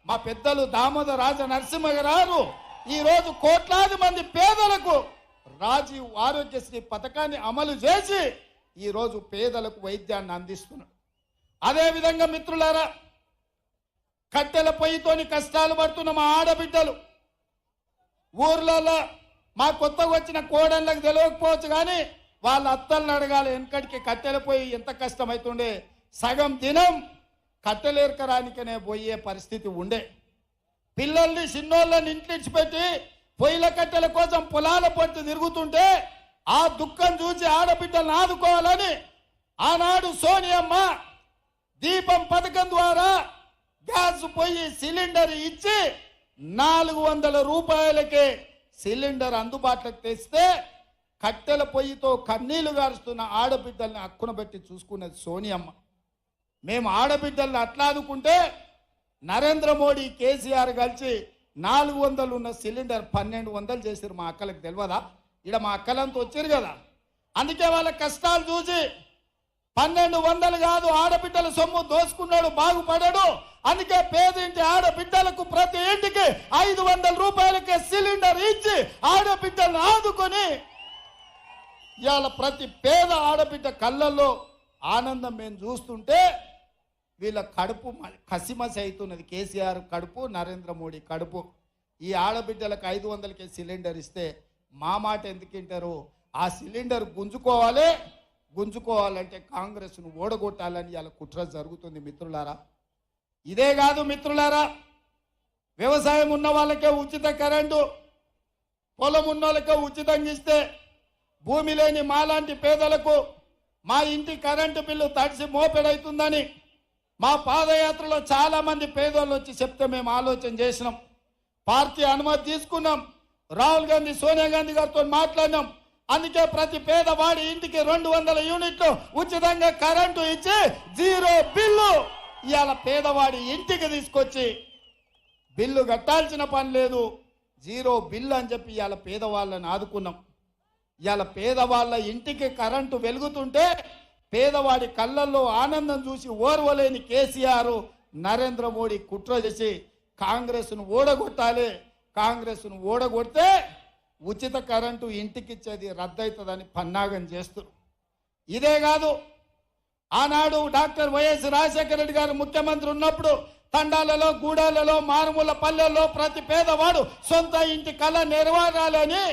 మా పెద్దలు దామోదర రాజ నరసింహ గారు ఈరోజు కోట్లాది మంది పేదలకు రాజీవ్ ఆరోగ్యశ్రీ పథకాన్ని అమలు చేసి ఈరోజు పేదలకు వైద్యాన్ని అందిస్తున్నారు. అదేవిధంగా మిత్రులారా, కట్టెల పొయ్యితోని కష్టాలు పడుతున్న మా ఆడబిడ్డలు ఊర్లలో మా కొత్తగా వచ్చిన కోడళ్ళకు తెలియకపోవచ్చు కానీ వాళ్ళ అత్తలను అడగాలి. వెనకటికి కట్టెల పొయ్యి ఎంత కష్టమవుతుండే, సగం దినం కట్టెలేరకరానికనే పోయే పరిస్థితి ఉండే. పిల్లల్ని చిన్నోళ్ళని ఇంటిడిచిపెట్టి పొయ్యిల కట్టెల కోసం పొలాల పొట్టు తిరుగుతుంటే ఆ దుఃఖం చూసి ఆడబిడ్డలను ఆదుకోవాలని ఆనాడు సోనియమ్మ దీపం పథకం ద్వారా గ్యాస్ పొయ్యి సిలిండర్ ఇచ్చి 400 రూపాయలకే సిలిండర్ అందుబాటులోకి తెస్తే కట్టెల పొయ్యితో కన్నీళ్లు గారుస్తున్న ఆడబిడ్డల్ని అక్కున పెట్టి చూసుకున్నది సోనియమ్మ. మేము ఆడబిడ్డల్ని అట్లా ఆదుకుంటే నరేంద్ర మోడీ కేసీఆర్ కలిసి 400 ఉన్న సిలిండర్ 1200 చేశారు. మా అక్కలకు తెలియదా? ఇక్కడ మా అక్కలంతా వచ్చారు కదా, అందుకే వాళ్ళ కష్టాలు చూసి 1200 కాదు, ఆడబిడ్డల సొమ్ము దోసుకున్నాడు బాగుపడాడు. అందుకే పేదింటి ఆడబిడ్డలకు ప్రతి ఇంటికి 500 రూపాయలకే సిలిండర్ ఇచ్చి ఆడబిడ్డలను ఆదుకొని ఇవాళ ప్రతి పేద ఆడబిడ్డ కళ్ళల్లో ఆనందం మేము చూస్తుంటే వీళ్ళ కడుపు కసిమసి అవుతున్నది. కేసీఆర్ కడుపు, నరేంద్ర మోడీ కడుపు. ఈ ఆడబిడ్డలకు 500కే సిలిండర్ ఇస్తే మా మాట ఎందుకు వింటారు? ఆ సిలిండర్ గుంజుకోవాలంటే కాంగ్రెస్ను ఓడగొట్టాలని ఇలా కుట్ర జరుగుతుంది మిత్రులారా. ఇదే కాదు మిత్రులారా, వ్యవసాయం ఉన్న వాళ్ళకే ఉచిత కరెంటు, పొలం ఉన్న వాళ్ళకే ఉచితంగా ఇస్తే భూమి లేని మాలాంటి పేదలకు మా ఇంటి కరెంటు బిల్లు తడిసి మోపెడవుతుందని మా పాదయాత్రలో చాలా మంది పేదోళ్ళు వచ్చి చెప్తే మేము ఆలోచన చేసినాం. పార్టీ అనుమతి తీసుకున్నాం. రాహుల్ గాంధీ, సోనియా గాంధీ గారితో మాట్లాడినాం. అందుకే ప్రతి పేదవాడి ఇంటికి 200 యూనిట్లు ఉచితంగా కరెంటు ఇచ్చి 0 బిల్లు ఇవాళ పేదవాడి ఇంటికి తీసుకొచ్చి బిల్లు కట్టాల్సిన పని లేదు, 0 బిల్లు అని చెప్పి ఇవాళ పేదవాళ్ళని ఆదుకున్నాం. ఇవాళ పేదవాళ్ళ ఇంటికి కరెంటు వెలుగుతుంటే పేదవాడి కళ్ళల్లో ఆనందం చూసి ఓర్వలేని కేసీఆర్, నరేంద్ర మోడీ కుట్ర చేసి కాంగ్రెస్ను ఓడగొట్టాలి, కాంగ్రెస్ను ఓడగొడితే ఉచిత కరెంటు ఇంటికిచ్చేది రద్దవుతుందని పన్నాగం చేస్తారు. ఇదే కాదు, ఆనాడు డాక్టర్ వైఎస్ రాజశేఖర రెడ్డి గారు ముఖ్యమంత్రి ఉన్నప్పుడు తండాలలో, గూడాలలో, మారుమూల పల్లెల్లో ప్రతి పేదవాడు సొంత ఇంటి కళ నెరవేరాలని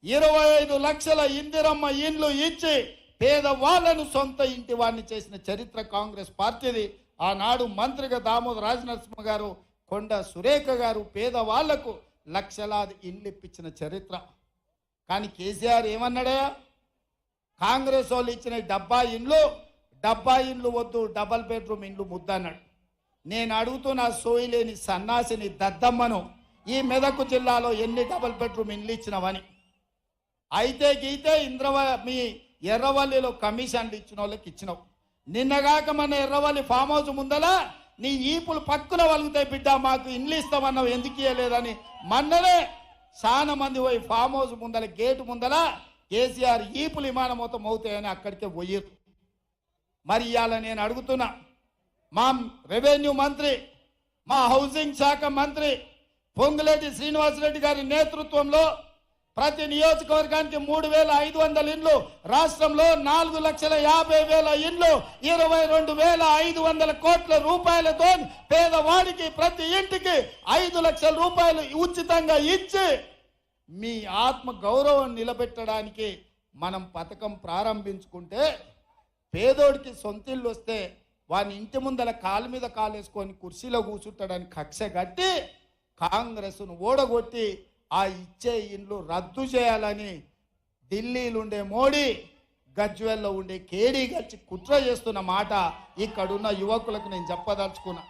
25 లక్షల ఇందిరమ్మ ఇండ్లు ఇచ్చి పేదవాళ్లను సొంత ఇంటి వాడిని చేసిన చరిత్ర కాంగ్రెస్ పార్టీది. ఆనాడు మంత్రిగా దామోదర రాజ నరసింహ గారు, కొండ సురేఖ గారు పేదవాళ్లకు లక్షలాది ఇండ్లు ఇప్పించిన చరిత్ర. కానీ కేసీఆర్ ఏమన్నాడా? కాంగ్రెస్ వాళ్ళు ఇచ్చిన 70 ఇండ్లు వద్దు, డబల్ బెడ్రూమ్ ఇండ్లు ముద్దన్నాడు. నేను అడుగుతున్న సోయిలేని సన్నాసిని దద్దమ్మను, ఈ మెదక్ జిల్లాలో ఎన్ని డబల్ బెడ్రూమ్ ఇండ్లు ఇచ్చినవని. అయితే గీతే మీ ఎర్రవల్లిలో కమిషన్లు ఇచ్చిన వాళ్ళకి ఇచ్చినావు. నిన్నగాక మన ఎర్రవల్లి ఫామ్ హౌస్ ముందల నీ ఈపులు పక్కున వలుగుతాయి బిడ్డ, మాకు ఇండ్లు ఇస్తామన్నావు, ఎందుకు ఇవ్వలేదని మొన్ననే చాలా మంది పోయి ఫామ్ హౌస్ ముందల గేటు ముందల కేసీఆర్ ఈపులు విమానం మొత్తం అవుతాయని అక్కడికే పోయారు. మరి ఇవాళ నేను అడుగుతున్నా, మా రెవెన్యూ మంత్రి, మా హౌసింగ్ శాఖ మంత్రి పొంగులేటి శ్రీనివాసరెడ్డి గారి నేతృత్వంలో ప్రతి నియోజకవర్గానికి 3,500 ఇండ్లు, రాష్ట్రంలో 4,50,000 ఇండ్లు, 22,500 కోట్ల రూపాయలతో పేదవాడికి ప్రతి ఇంటికి 5 లక్షల రూపాయలు ఉచితంగా ఇచ్చి మీ ఆత్మ గౌరవం నిలబెట్టడానికి మనం పథకం ప్రారంభించుకుంటే పేదోడికి సొంతిల్లు వస్తే వాని ఇంటి ముందల కాలు మీద కాలేసుకొని కుర్చీలో కూర్చుంటాడని కక్ష కట్టి కాంగ్రెస్ను ఓడగొట్టి ఆ ఇచ్చే ఇండ్లు రద్దు చేయాలని ఢిల్లీలో ఉండే మోడీ, గజ్వేల్లో ఉండే కేడీ కలిసి కుట్ర చేస్తున్న మాట ఇక్కడున్న యువకులకు నేను చెప్పదలుచుకున్నా.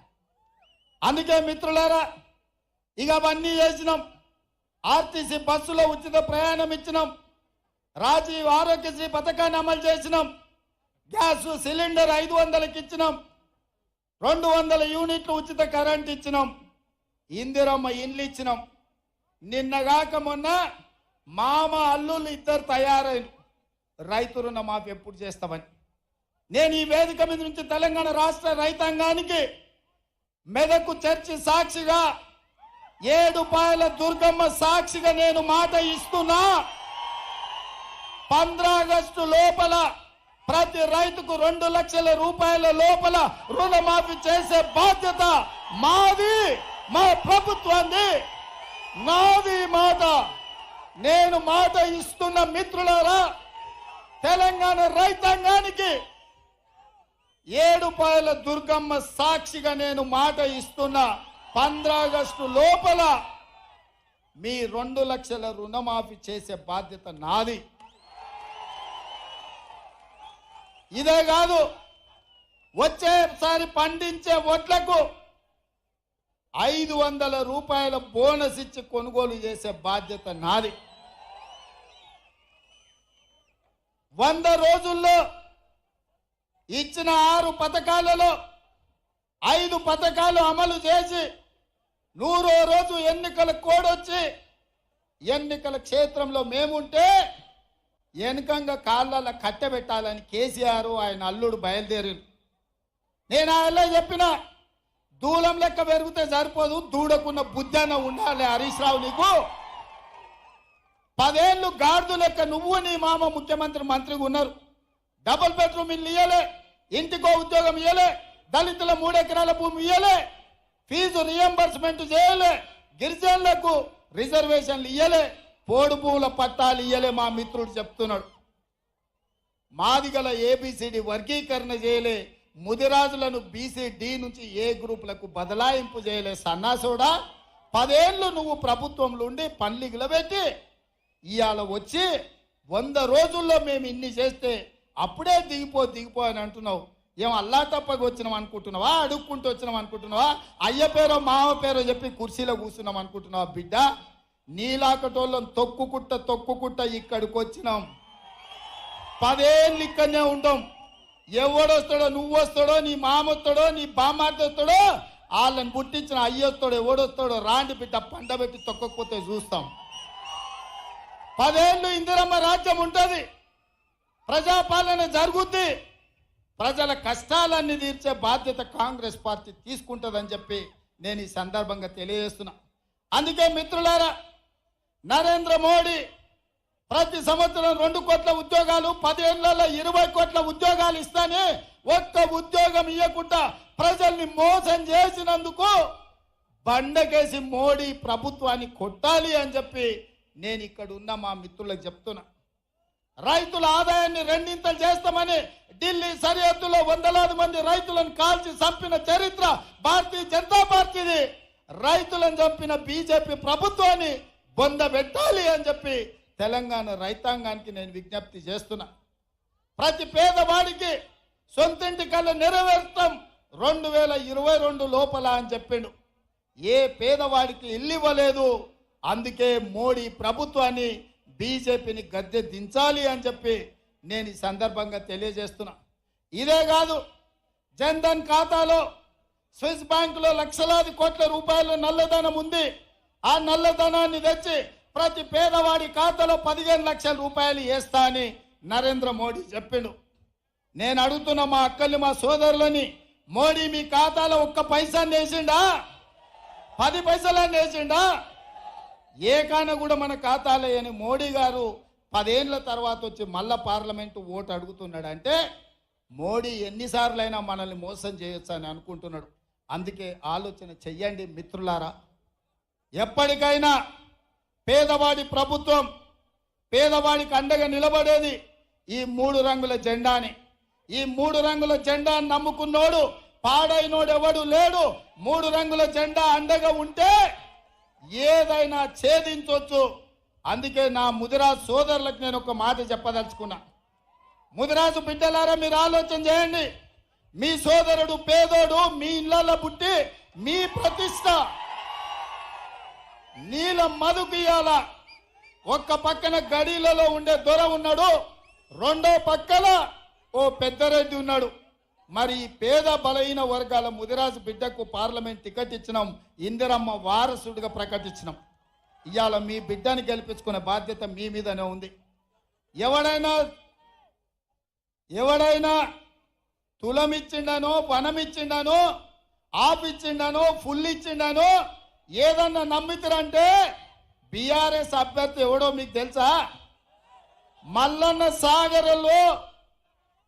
అందుకే మిత్రులారా, ఇక అవన్నీ చేసినాం. ఆర్టీసీ బస్సులో ఉచిత ప్రయాణం ఇచ్చినాం, రాజీవ్ ఆరోగ్యశ్రీ పథకాన్ని అమలు చేసినాం, గ్యాస్ సిలిండర్ 500కి ఇచ్చినాం, 200 యూనిట్లు ఉచిత కరెంట్ ఇచ్చినాం, ఇందిరమ్మ ఇండ్లు ఇచ్చినాం. నిన్నగాక మొన్న మామ అల్లుళ్ళు 2 తయారైన రైతు రుణ మాఫీ ఎప్పుడు చేస్తామని నేను ఈ వేదిక మీద నుంచి తెలంగాణ రాష్ట్ర రైతాంగానికి మెదకు చర్చి సాక్షిగా, ఏడుపాయల దుర్గమ్మ సాక్షిగా నేను మాట ఇస్తున్నా. 15 ఆగస్టు లోపల ప్రతి రైతుకు 2 లక్షల రూపాయల లోపల రుణమాఫీ చేసే బాధ్యత మాది, మా ప్రభుత్వాన్ని. నాది మాట. నేను మాట ఇస్తున్న మిత్రులారా, తెలంగాణ రైతాంగానికి ఏడుపాయల దుర్గమ్మ సాక్షిగా నేను మాట ఇస్తున్నా. 15 ఆగస్టు లోపల మీ 2 లక్షల రుణమాఫీ చేసే బాధ్యత నాది. ఇదే కాదు, వచ్చేసారి పండించే వడ్లకు 500 రూపాయల బోనస్ ఇచ్చి కొనుగోలు చేసే బాధ్యత నాది. 100 రోజుల్లో ఇచ్చిన 6 పథకాలలో 5 పథకాలు అమలు చేసి 100వ రోజు ఎన్నికల కోడొచ్చి ఎన్నికల క్షేత్రంలో మేముంటే వెనుకంగా కాళ్ళ కట్టబెట్టాలని కేసీఆర్ ఆయన అల్లుడు బయలుదేరి. నేను ఆయన చెప్పిన, దూలం లెక్క పెరిగితే సరిపోదు, దూడకున్న బుద్ధన ఉండాలి హరీష్ రావు. నీకు 10 ఏళ్ళు గాడిద లెక్క నువ్వు నీ మామ ముఖ్యమంత్రి మంత్రిగా ఉన్నారు. డబుల్ బెడ్రూమ్ ఇల్లు ఇయ్యలే, ఇంటికో ఉద్యోగం ఇయ్యలే, దళితుల 3 ఎకరాల భూమి ఇయ్యలే, ఫీజు రియంబర్స్మెంట్ చేయలే, గిరిజనులకు రిజర్వేషన్లు ఇయ్యలే, పోడు భూముల పట్టాలు ఇయ్యలే. మా మిత్రుడు చెప్తున్నాడు. మాదిగల ఏబిసిడి వర్గీకరణ చేయలే, ముదిరాజులను బీసీ-డి నుంచి ఏ గ్రూపులకు బదలాయింపు చేయలే. సన్నాసుడా, 10 ఏళ్ళు నువ్వు ప్రభుత్వంలో ఉండి పన్లిగుల పెట్టి ఇవాళ వచ్చి 100 రోజుల్లో మేము ఇన్ని చేస్తే అప్పుడే దిగిపో అని అంటున్నావు. ఏం అల్లా తప్పగా వచ్చినాం అనుకుంటున్నావా? అడుక్కుంటూ వచ్చినాం అనుకుంటున్నావా? అయ్య పేరో మావ పేరో చెప్పి కుర్చీలో కూర్చున్నాం అనుకుంటున్నావా? బిడ్డ, నీలాకటోళ్ళని తొక్కుకుంట ఇక్కడికి వచ్చినాం. 10 ఏళ్ళు ఇక్కడనే ఉండం. ఎవడొస్తాడో, నువ్వు వస్తాడో, నీ మామ వస్తాడో, నీ బామ్మార్త వస్తాడో, వాళ్ళని పుట్టించిన అయ్యొస్తాడో ఎవడొస్తాడో రాండి బిడ్డ, పండబెట్టి తొక్కకపోతే చూస్తాం. 10 ఏళ్ళు ఇందిరమ్మ రాజ్యం ఉంటుంది, ప్రజాపాలన జరుగుద్ది, ప్రజల కష్టాలన్నీ తీర్చే బాధ్యత కాంగ్రెస్ పార్టీ తీసుకుంటుందని చెప్పి నేను ఈ సందర్భంగా తెలియజేస్తున్నా. అందుకే మిత్రులారా, నరేంద్ర మోడీ ప్రతి సంవత్సరం 2 కోట్ల ఉద్యోగాలు, 10 ఏళ్లలో 20 కోట్ల ఉద్యోగాలు ఇస్తానే ఒక్క ఉద్యోగం ఇవ్వకుండా ప్రజల్ని మోసం చేసినందుకు బండకేసి మోడీ ప్రభుత్వాన్ని కొట్టాలి అని చెప్పి నేను ఇక్కడ ఉన్న మా మిత్రులకు చెప్తున్నా. రైతుల ఆదాయాన్ని 2 చేస్తామని ఢిల్లీ సరిహద్దులో వందలాది మంది రైతులను కాల్చి చంపిన చరిత్ర భారతీయ జనతా పార్టీది. రైతులను చంపిన బీజేపీ ప్రభుత్వాన్ని బొందబెట్టాలి అని చెప్పి తెలంగాణ రైతాంగానికి నేను విజ్ఞప్తి చేస్తున్నా. ప్రతి పేదవాడికి సొంతింటి కళ్ళ నెరవేర్తాం 2022 లోపల అని చెప్పిండు. ఏ పేదవాడికి ఇల్లు ఇవ్వలేదు. అందుకే మోడీ ప్రభుత్వాన్ని, బీజేపీని గద్దె దించాలి అని చెప్పి నేను ఈ సందర్భంగా తెలియజేస్తున్నా. ఇదే కాదు, జన్ధన్ ఖాతాలో స్విస్ బ్యాంకులో లక్షలాది కోట్ల రూపాయల నల్లధనం ఉంది. ఆ నల్లధనాన్ని తెచ్చి ప్రతి పేదవాడి ఖాతాలో 15 లక్షల రూపాయలు వేస్తా అని నరేంద్ర మోడీ చెప్పిండు. నేను అడుగుతున్న మా అక్కల్ని, మా సోదరులని, మోడీ మీ ఖాతాలో 1 పైసాన్ని వేసిండా? 10 పైసలని వేసిండా? ఏకాన కూడా మన ఖాతాలో అని మోడీ గారు 10 ఏళ్ల తర్వాత వచ్చి మళ్ళా పార్లమెంటు ఓటు అడుగుతున్నాడు అంటే మోడీ ఎన్నిసార్లైనా మనల్ని మోసం చేయొచ్చు అని అనుకుంటున్నాడు. అందుకే ఆలోచన చెయ్యండి మిత్రులారా. ఎప్పటికైనా పేదవాడి ప్రభుత్వం, పేదవాడికి అండగా నిలబడేది ఈ 3 రంగుల జెండాని. ఈ 3 రంగుల జెండాను నమ్ముకున్నోడు, పాడైనోడు ఎవడు లేడు. 3 రంగుల జెండా అండగా ఉంటే ఏదైనా ఛేదించవచ్చు. అందుకే నా ముదిరాజు సోదరులకు నేను ఒక మాట చెప్పదలుచుకున్నా. ముదిరాజు బిడ్డలారా, మీరు ఆలోచన చేయండి. మీ సోదరుడు పేదోడు మీ ఇళ్లలో పుట్టి మీ ప్రతిష్ట నీల మధుకియాల ఒక్క పక్కన గడీలలో ఉండే దొర ఉన్నాడు, రెండో పక్కన ఓ పెద్దరెడ్డి ఉన్నాడు. మరి పేద బలహీన వర్గాల ముదిరాజు బిడ్డకు పార్లమెంట్ టికెట్ ఇచ్చినాం, ఇందిరమ్మ వారసుడిగా ప్రకటించినాం. ఇవాళ మీ బిడ్డని గెలిపించుకునే బాధ్యత మీ మీదనే ఉంది. ఎవడైనా తులమిచ్చిండనో వనమిచ్చిండనో ఆఫ్ ఇచ్చిండను ఫుల్ ఇచ్చిండను ఏదన్నా నమ్మితురంటే బీఆర్ఎస్ అభ్యర్థి ఎవడో మీకు తెలుసా? మల్లన్న సాగర్లో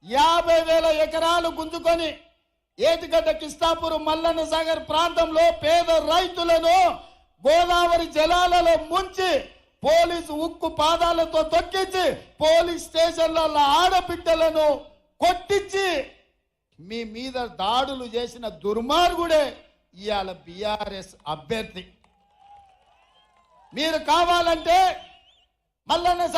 50,000 ఎకరాలు గుంజుకొని ఏటిగడ్డ కిష్టాపురం మల్లన్న సాగర్ ప్రాంతంలో పేద రైతులను గోదావరి జలాలలో ముంచి పోలీసు ఉక్కు పాదాలతో తొక్కించి పోలీస్ స్టేషన్ల ఆడబిడ్డలను కొట్టించి మీ మీద దాడులు చేసిన దుర్మార్గుడే ఇవాళ బీఆర్ఎస్ అభ్యర్థి. మీరు కావాలంటే మల్లన్న